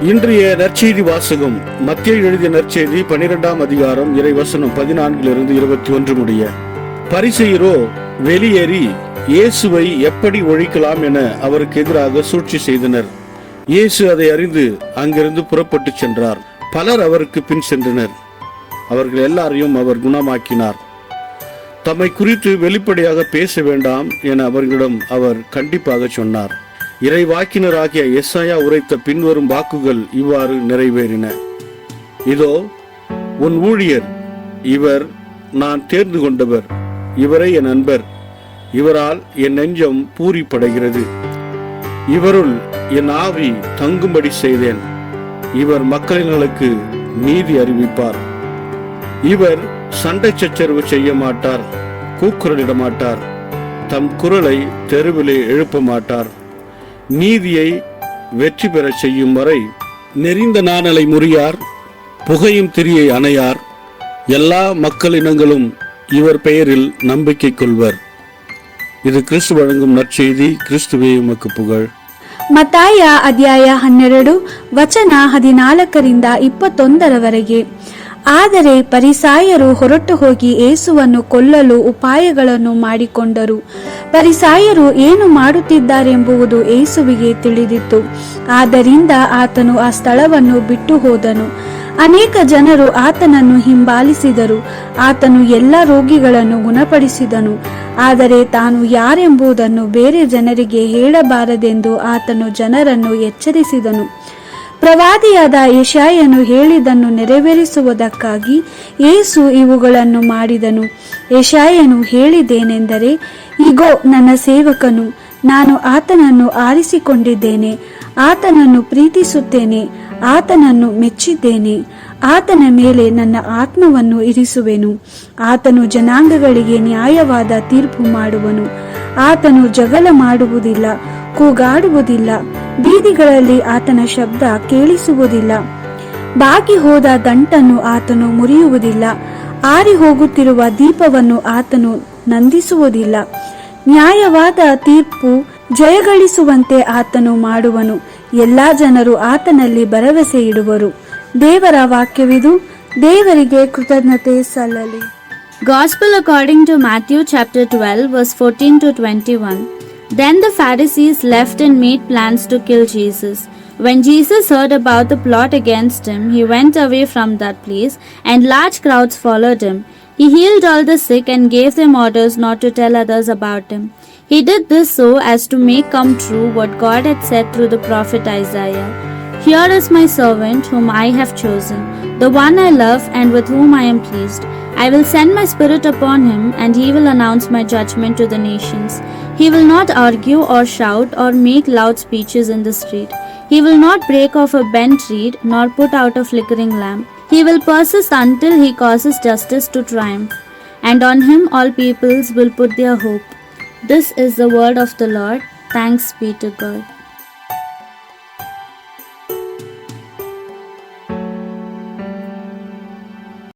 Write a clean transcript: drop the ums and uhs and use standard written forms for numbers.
இன்றைய நற்செய்தி வாசகம் மத்தேயு எழுதிய நற்செய்தி 12ஆம் அதிகாரம் இறைவசனம் 14-21 முடிய. பரிசேயரோ வெளியேறி இயேசுவை எப்படி ஒழிக்கலாம் என அவருக்கு எதிராக சூழ்ச்சி செய்தனர். இயேசு அதை அறிந்து அங்கிருந்து புறப்பட்டு சென்றார். பலர் அவருக்கு பின் சென்றனர். அவர்கள் எல்லாரையும் அவர் குணமாக்கினார். தம்மை குறித்து வெளிப்படையாக பேச வேண்டாம் என அவர்களிடம் அவர் கண்டிப்பாக சொன்னார். இறைவாக்கினராகிய எசாயா உரைத்த பின்வரும் வாக்குகள் இவ்வாறு நிறைவேறின. இதோ உன் ஊழியர், இவர் நான் தேர்ந்து கொண்டவர், இவரை என் அன்பர், இவரால் என் நெஞ்சம் பூரிப்படைகிறது, இவருள் என் ஆவி தங்கும்படி செய்தேன், இவர் மக்களினர்களுக்கு நீதி அறிவிப்பார், இவர் சண்டை சச்சரவு செய்ய மாட்டார், கூக்குரலிட மாட்டார், தம் குரலை தெருவிலே எழுப்ப மாட்டார், நீதியை வெற்றி பெற செய்யும் வரை நெறிந்த நாணலை முறியார், புகையும் திரியை அணையார், எல்லா மக்களினங்களும் இவர் பெயரில் நம்பிக்கை கொள்வர். இது கிறிஸ்து வழங்கும் நற்செய்தி. கிறிஸ்துவே உமக்கு புகழ். ಮತ್ತಾಯ ಅಧ್ಯಾಯ 12 ವಚನ 14-21 ಆದರೆ ಪರಿಸಾಯರು ಹೊರಟು ಹೋಗಿ ಯೇಸುವನ್ನು ಕೊಲ್ಲಲು ಉಪಾಯಗಳನ್ನು ಮಾಡಿಕೊಂಡರು. ಪರಿಸಾಯರು ಏನು ಮಾಡುತ್ತಿದ್ದಾರೆಂಬುದು ಯೇಸುವಿಗೆ ತಿಳಿದಿತ್ತು. ಆದ್ದರಿಂದ ಆತನು ಆ ಸ್ಥಳವನ್ನು ಬಿಟ್ಟು ಹೋದನು. ಅನೇಕ ಜನರು ಆತನನ್ನು ಹಿಂಬಾಲಿಸಿದರು. ಆತನು ಎಲ್ಲ ರೋಗಿಗಳನ್ನು ಗುಣಪಡಿಸಿದನು. ಆದರೆ ತಾನು ಯಾರೆಂಬುದನ್ನು ಬೇರೆ ಜನರಿಗೆ ಹೇಳಬಾರದೆಂದು ಆತನು ಜನರನ್ನು ಎಚ್ಚರಿಸಿದನು. ಪ್ರವಾದಿಯಾದ ಯೆಶಾಯನು ಹೇಳಿದ್ದನ್ನು ನೆರವೇರಿಸುವುದಕ್ಕಾಗಿ ಯೇಸು ಇವುಗಳನ್ನು ಮಾಡಿದನು. ಯೆಶಾಯನು ಹೇಳಿದ್ದೇನೆಂದರೆ, ಇಗೋ ನನ್ನ ಸೇವಕನು, ನಾನು ಆತನನ್ನು ಆರಿಸಿಕೊಂಡಿದ್ದೇನೆ, ಆತನನ್ನು ಪ್ರೀತಿಸುತ್ತೇನೆ, ಆತನನ್ನು ಮೆಚ್ಚಿದ್ದೇನೆ, ಆತನ ಮೇಲೆ ನನ್ನ ಆತ್ಮವನ್ನು ಇರಿಸುವೆನು. ಆತನು ಜನಾಂಗಗಳಿಗೆ ನ್ಯಾಯವಾದ ತೀರ್ಪು ಮಾಡುವನು. ಆತನು ಜಗಳ ಮಾಡುವುದಿಲ್ಲ, ಕೂಗಾಡುವುದಿಲ್ಲ, ಬೀದಿಗಳಲ್ಲಿ ಆತನ ಶಬ್ದ ಕೇಳಿಸುವುದಿಲ್ಲ. ಬಾಗಿ ಹೋದ ದಂಟನ್ನು ಆತನು ಮುರಿಯುವುದಿಲ್ಲ, ಆರಿ ಹೋಗುತ್ತಿರುವ ದೀಪವನ್ನು ಆತನು ನಂದಿಸುವುದಿಲ್ಲ. ನ್ಯಾಯವಾದ ತೀರ್ಪು ಜಯಗಳಿಸುವಂತೆ ಆತನು ಮಾಡುವನು. ಎಲ್ಲಾ ಜನರು ಆತನಲ್ಲಿ ಭರವಸೆ ಇಡುವರು. ದೇವರ ವಾಕ್ಯವಿದು. ದೇವರಿಗೆ ಕೃತಜ್ಞತೆ ಸಲ್ಲಲಿ. Gospel according to Matthew chapter 12 verse 14-21. Then the Pharisees left and made plans to kill Jesus. When Jesus heard about the plot against him, he went away from that place, and large crowds followed him. He healed all the sick and gave them orders not to tell others about him. He did this so as to make come true what God had said through the prophet Isaiah. Here is my servant whom I have chosen, the one I love and with whom I am pleased. I will send my spirit upon him, and he will announce my judgment to the nations. He will not argue or shout or make loud speeches in the street. He will not break off a bent reed nor put out a flickering lamp. He will persist until he causes justice to triumph, and on him all peoples will put their hope. This is the word of the Lord. Thanks be to God.